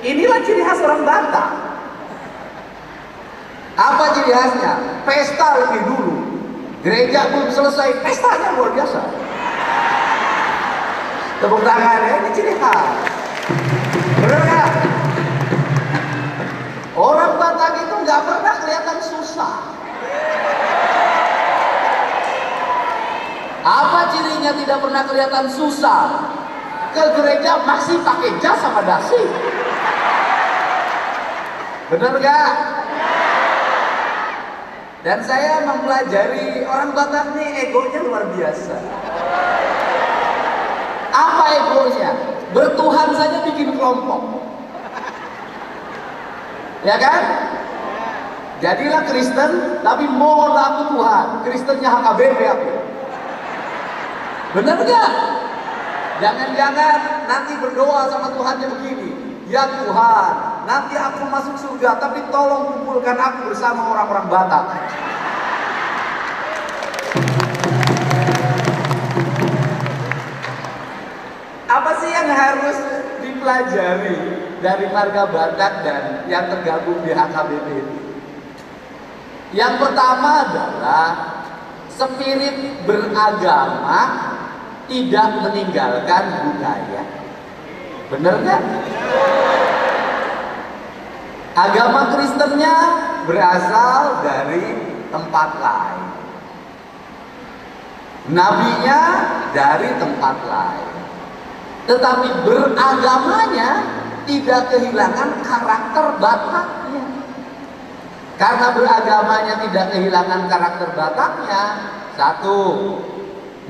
Inilah ciri khas orang Batak. Apa ciri khasnya? Pesta lebih dulu. Gereja belum selesai, pestanya luar biasa. Tepuk tangan ya, ini ciri khas. Benar nggak? Orang Batak itu nggak pernah kelihatan susah. Apa cirinya tidak pernah kelihatan susah? Ke gereja masih pakai jas sama dasi. Benar nggak? Dan saya mempelajari orang Batak nih egonya luar biasa. Apa egonya? Bertuhan saja bikin kelompok. Ya kan? Jadilah Kristen, tapi mohonlah aku Tuhan. Kristennya HKBP aku. Benar nggak? Jangan-jangan nanti berdoa sama Tuhannya begini. Ya Tuhan, nanti aku masuk surga, tapi tolong kumpulkan aku bersama orang-orang Batak. Apa sih yang harus dipelajari dari marga Batak dan yang tergabung di HKBP ini? Yang pertama adalah spirit beragama tidak meninggalkan budaya. Bener nggak? Agama Kristennya berasal dari tempat lain, nabinya dari tempat lain, tetapi beragamanya tidak kehilangan karakter Bataknya. Karena beragamanya tidak kehilangan karakter Bataknya, satu,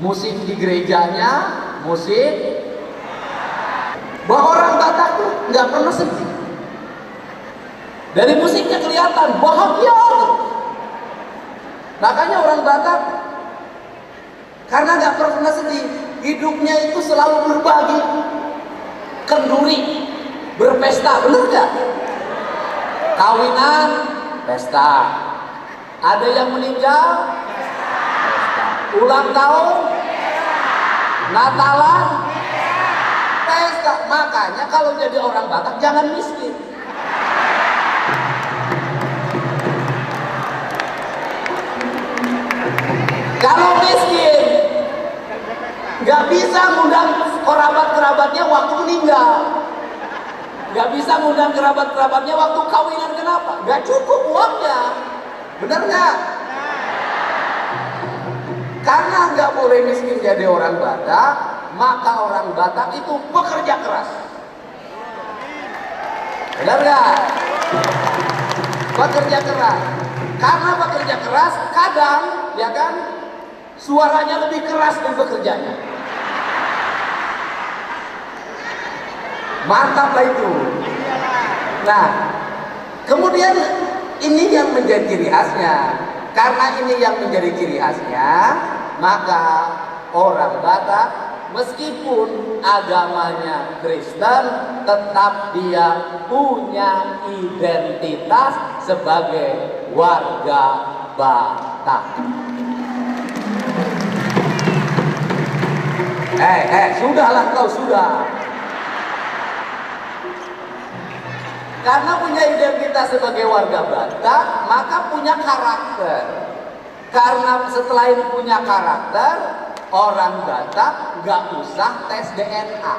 musik di gerejanya musik bahwa orang Batak tuh nggak pernah sedih. Dari musiknya kelihatan bahagia. Makanya orang Batak karena nggak pernah sedih, hidupnya itu selalu berbagi, kenduri, berpesta, bener nggak? Kawinan, pesta. Ada yang meninggal, pesta. Ulang tahun, Natalan, pesta. Makanya kalau jadi orang Batak jangan miskin. Kalau miskin nggak bisa ngundang kerabat-kerabatnya waktu meninggal, nggak bisa ngundang kerabat-kerabatnya waktu kawinan. Kenapa? Nggak cukup uangnya. Benar nggak? Karena nggak boleh miskin jadi orang Batak, maka orang Batak itu bekerja keras. Benar nggak? Bekerja keras. Karena bekerja keras, kadang ya kan suaranya lebih keras dari bekerjanya. Mantaplah itu. Nah, kemudian ini yang menjadi ciri khasnya. Karena ini yang menjadi ciri khasnya, maka orang Batak meskipun agamanya Kristen, tetap dia punya identitas sebagai warga Batak. Sudahlah kau, sudah. Karena punya identitas sebagai warga Batak, maka punya karakter. Karena setelah ini punya karakter, orang Batak nggak usah tes DNA.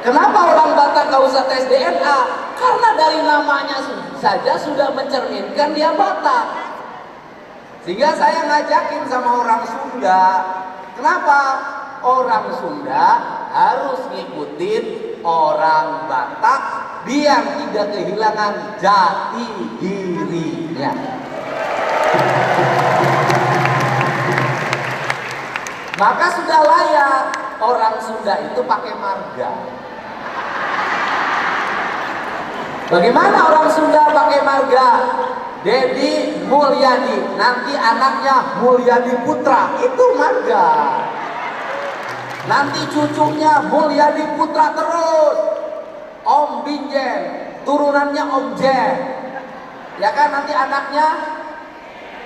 Kenapa orang Batak nggak usah tes DNA? Karena dari namanya saja sudah mencerminkan dia Batak. Sehingga saya ngajakin sama orang Sunda. Kenapa? Orang Sunda harus ngikutin orang Batak biar tidak kehilangan jati dirinya. Maka sudah layak orang Sunda itu pakai marga. Bagaimana orang Sunda pakai marga? Dedi Mulyadi, nanti anaknya Mulyadi Putra, itu marga. Nanti cucunya Mulyadi Putra terus, Om Binjen, turunannya Om Jen. Ya kan, nanti anaknya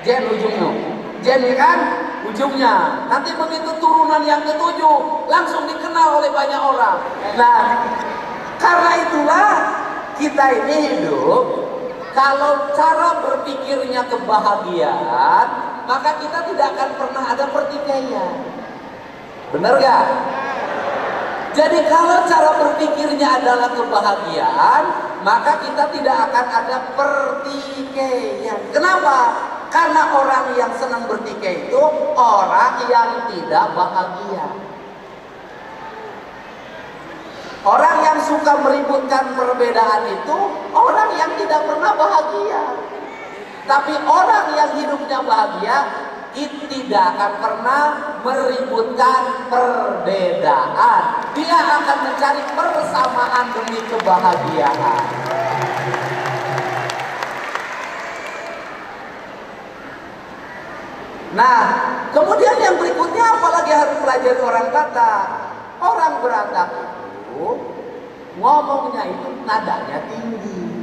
Jen ujungnya. Jen ya kan, ujungnya. Nanti begitu turunan yang ketujuh, langsung dikenal oleh banyak orang. Nah, karena itulah kita ini hidup, kalau cara berpikirnya kebahagiaan, maka kita tidak akan pernah ada pertikaian. Benar gak? Jadi kalau cara berpikirnya adalah kebahagiaan, maka kita tidak akan ada pertikaian. Kenapa? Karena orang yang senang bertikai itu orang yang tidak bahagia. Orang yang suka meributkan perbedaan itu orang yang tidak pernah bahagia. Tapi orang yang hidupnya bahagia itu tidak akan pernah meributkan perbedaan. Dia akan mencari persamaan demi kebahagiaan. Nah, kemudian yang berikutnya apalagi harus pelajari orang Batak. Orang Batak itu ngomongnya itu nadanya tinggi.